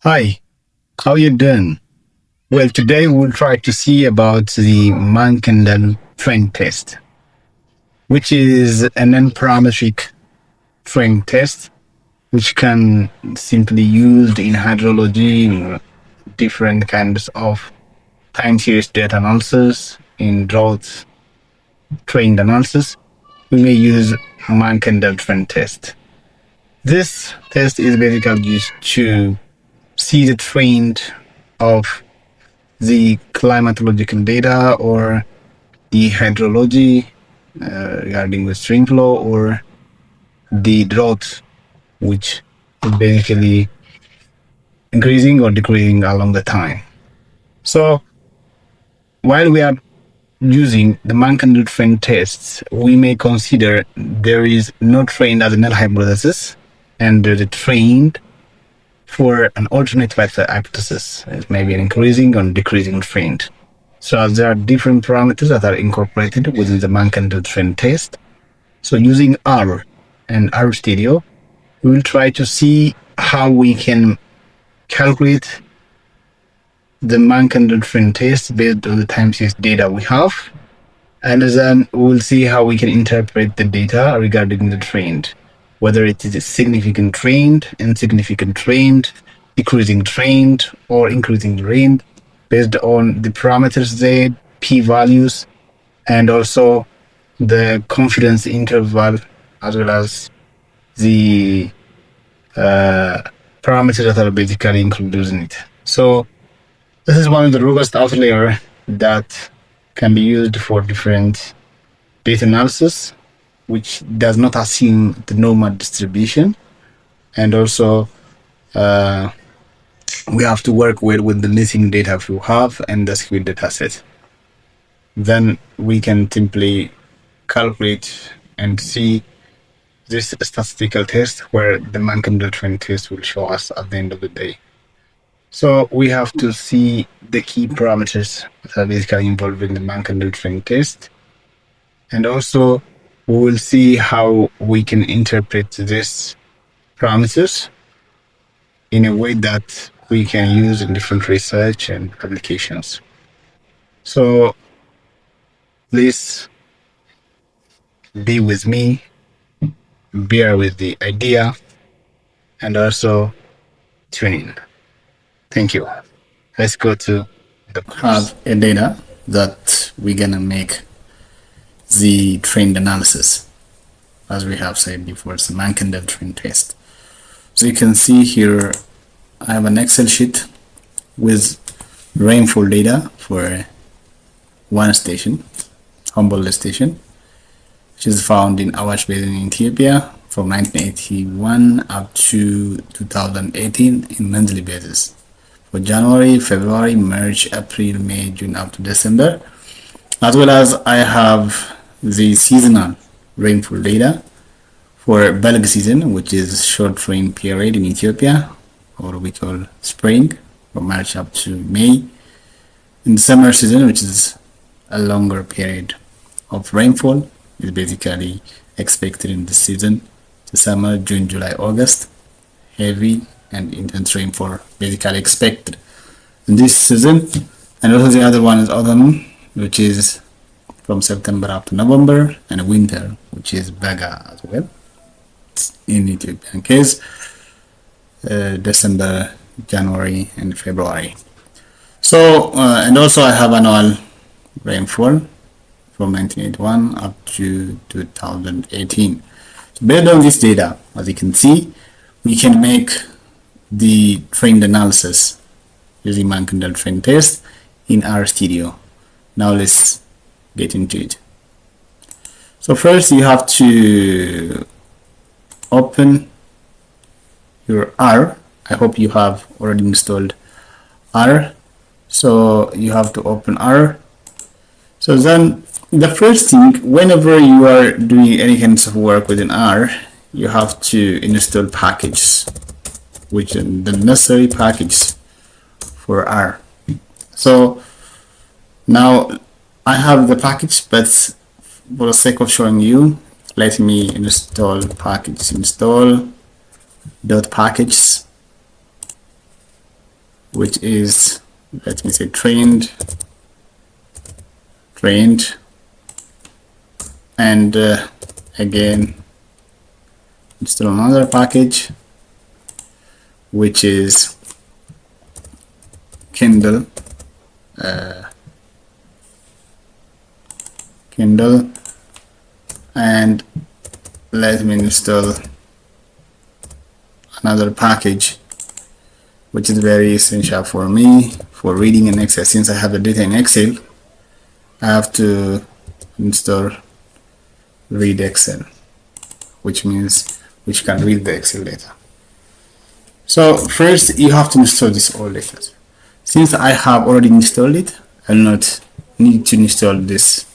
Hi, how you doing? Well, today we'll try to see about the Mann-Kendall Trend Test, which is an parametric trend test which can simply used in hydrology, in different kinds of time series data analysis, in drought trend analysis. We may use Mann-Kendall Trend Test. This test is basically used to see the trend of the climatological data or the hydrology regarding the streamflow or the drought, which is basically increasing or decreasing along the time. So while we are using the Mann-Kendall trend tests, we may consider there is no trend as a null hypothesis, and there's a trend for an alternate hypothesis. It may be an increasing or decreasing trend. So there are different parameters that are incorporated within the Mann-Kendall trend test. So using R and R stereo, we will try to see how we can calculate the Mann-Kendall trend test based on the time series data we have. And then we'll see how we can interpret the data regarding the trend, whether it is a significant trend, insignificant trend, decreasing trend, or increasing trend, based on the parameters Z, p-values, and also the confidence interval, as well as the parameters that are basically included in it. So this is one of the robust outlier that can be used for different data analysis, which does not assume the normal distribution. And also we have to work with the missing data we have and the skewed data set. Then we can simply calculate and see this statistical test where the Mann-Kendall trend test will show us at the end of the day. So we have to see the key parameters that are basically involved in the Mann-Kendall trend test. And also we will see how we can interpret these parameters in a way that we can use in different research and applications. So please be with me, bear with the idea, and also tune in. Thank you. Let's go to the have a data that we're gonna make the trend analysis. As we have said before, it's a Mann-Kendall trend test. So you can see here I have an Excel sheet with rainfall data for one station, Humboldt station, which is found in Awash Basin in Ethiopia from 1981 up to 2018 in monthly basis. For January, February, March, April, May, June up to December, as well as I have the seasonal rainfall data for Belg season, which is short rain period in Ethiopia, or we call spring, from March up to May. In summer season, which is a longer period of rainfall, is basically expected in the season, the summer, June, July, August, heavy and intense rainfall basically expected in this season. And also the other one is autumn, which is from September up to November, and winter, which is Baga as well in Ethiopian case, December, January, and February. So and also I have annual rainfall from 1981 up to 2018. So based on this data, as you can see, we can make the trend analysis using Mann-Kendall trend test in R stereo. Now let's get into it. So first you have to open your R. I hope you have already installed R. So you have to open R. So then the first thing, whenever you are doing any kinds of work within R, you have to install packages, which are the necessary packages for R. So now I have the package, but for the sake of showing you, let me install package. Install dot packages. which is, let me say, trained, and again install another package which is Kindle, and let me install another package which is very essential for me for reading in Excel. Since I have the data in Excel, I have to install read Excel, which can read the Excel data. So first you have to install this all data. Since I have already installed it, I will not need to install this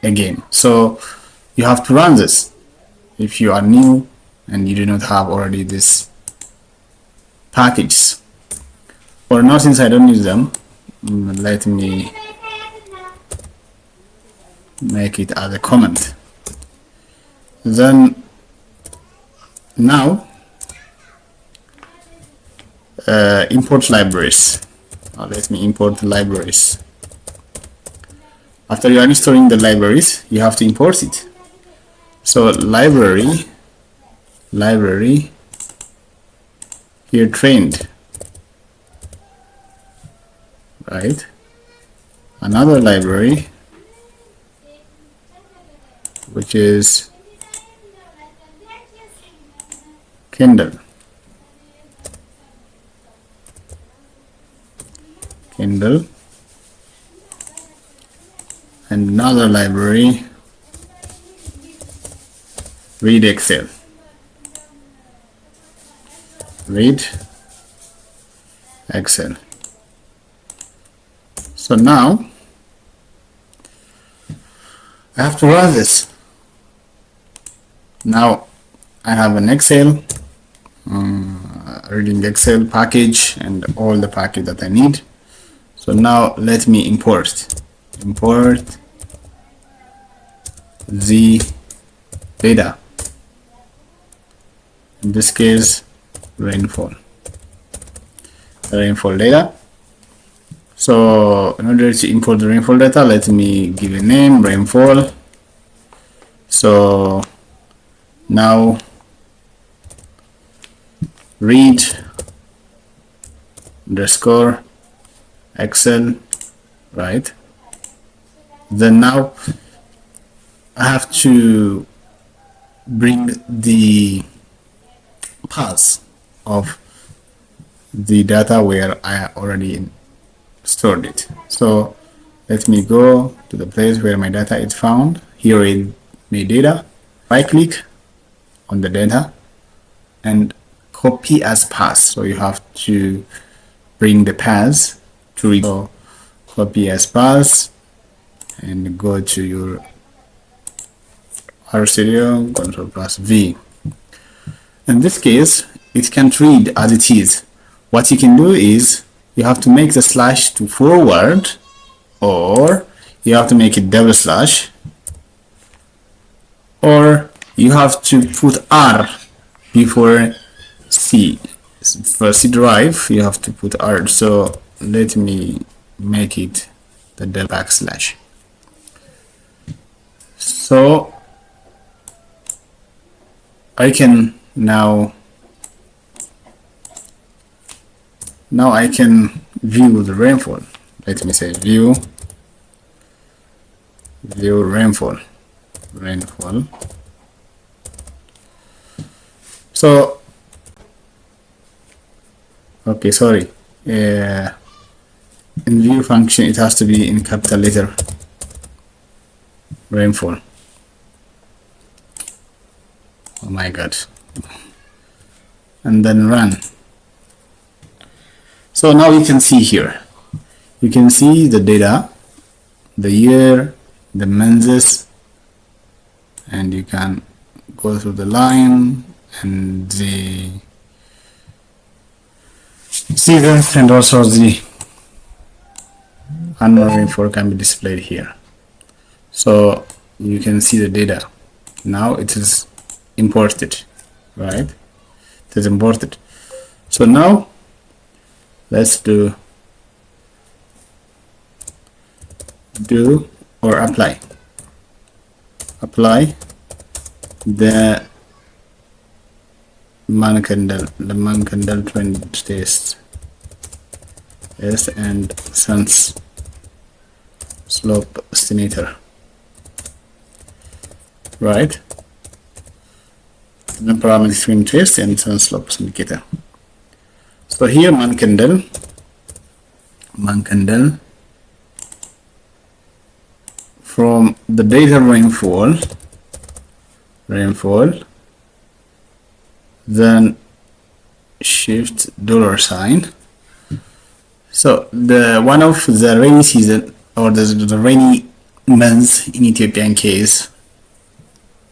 again. So you have to run this if you are new and you do not have already this packages. For now, since I don't use them, let me make it as a comment. Then now import libraries. Let me import the libraries. After you are installing the libraries, you have to import it. So library here, trained, right? Another library which is Kindle, and another library, read Excel, So now I have to run this. Now I have an Excel, reading Excel package and all the package that I need. So now let me import the data, in this case rainfall data. So in order to import the rainfall data, let me give a name, rainfall. So now read underscore Excel, right? Then now I have to bring the paths of the data where I already stored it. So let me go to the place where my data is found, here in my data. Right click on the data and copy as path. So you have to bring the paths to read. So copy as path and go to your RStudio, Ctrl+V. In this case, it can't read as it is. What you can do is you have to make the slash to forward, or you have to make it double slash, or you have to put R before C. For C drive, you have to put R. So let me make it the double backslash. So I can now I can view the rainfall. Let me say view rainfall. So okay, sorry, in view function it has to be in capital letter, rainfall. Oh my god. And then run. So now you can see here, you can see the data, the year, the months, and you can go through the line and the seasons, and also the annual rainfall can be displayed here. So you can see the data. Now it is imported, right? It is imported. So now let's do or apply the Mann-Kendall Trend Test and Sun's slope estimator, right? The parametric trend test and Sun's slope indicator. So here Mann-Kendall from the data rainfall, then shift $sign. So the one of the rainy season or the rainy months in Ethiopian case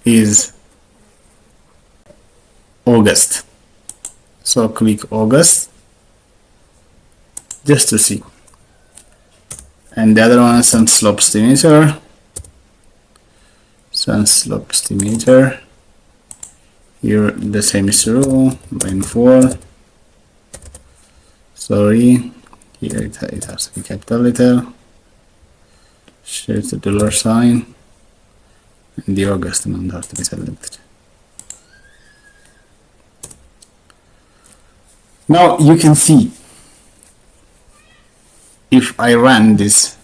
is August. So click August just to see. And the other one is sun slope estimator. Here the same is true. Rainfall. Sorry, here it has to be capital letter. Shift the $sign, and the August month has to be selected. Now you can see if I run this,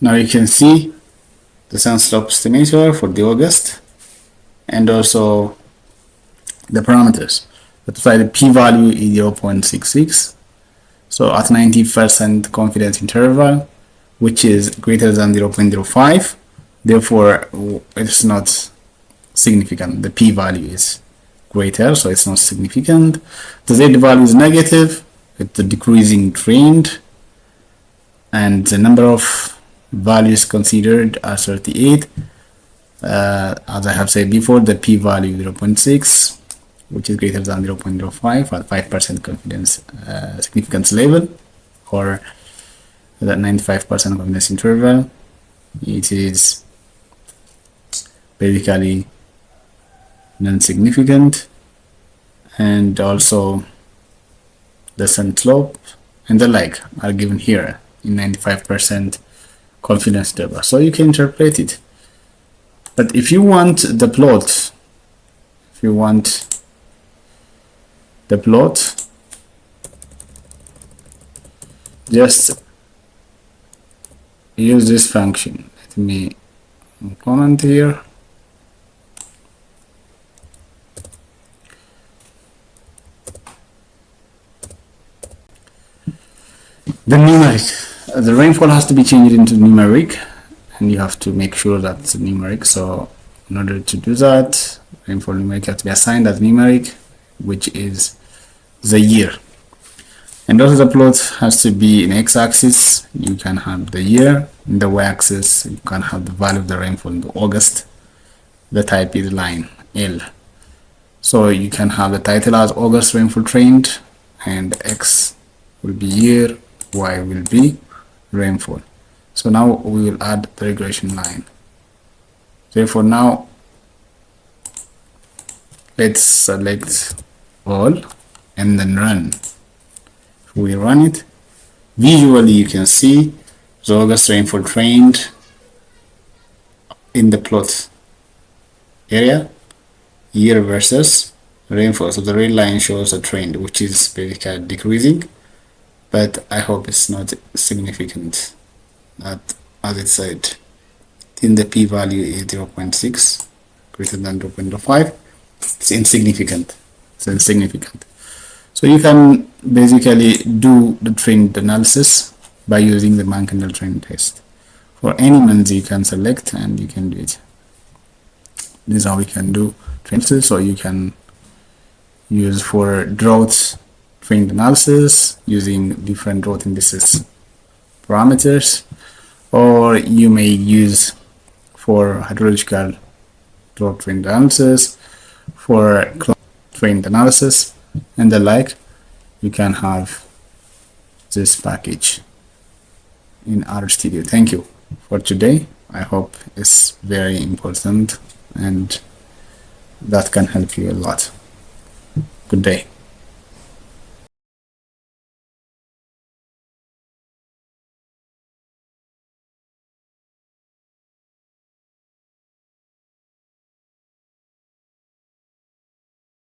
now you can see the sun slope estimator for the August and also the parameters. That's why the p-value is 0.66. So at 90% confidence interval, which is greater than 0.05, therefore it's not significant. The p-value is greater, so it's not significant. The z value is negative, it's a decreasing trend, and the number of values considered are 38. As I have said before, the p-value 0.6, which is greater than 0.05 at 5% confidence significance level, or that 95% confidence interval. It is basically non-significant, and also the sun slope and the like are given here in 95% confidence interval, so you can interpret it. But if you want the plot, just use this function. Let me comment here. The numeric, the rainfall has to be changed into numeric, and you have to make sure that's numeric. So in order to do that, rainfall numeric has to be assigned as numeric, which is the year. And also the plot has to be in x-axis. You can have the year. In the y-axis, you can have the value of the rainfall in the August. The type is line L. So you can have the title as August rainfall trend, and x will be year, y will be rainfall. So now we will add the regression line. Therefore now let's select all and then run. If we run it, visually you can see the August rainfall trend in the plot area, year versus rainfall. So the red line shows a trend which is basically decreasing, but I hope it's not significant. That, as it said, in the p-value is 0.6, greater than 0.05. It's insignificant. So you can basically do the trend analysis by using the Mann-Kendall Trend Test. For any month you can select and you can do it. This is how we can do trend analysis. So you can use for drought trend analysis using different drought indices parameters, or you may use for hydrological drought trend analysis, for trend analysis and the like. You can have this package in RStudio. Thank you for today. I hope it's very important and that can help you a lot. Good day.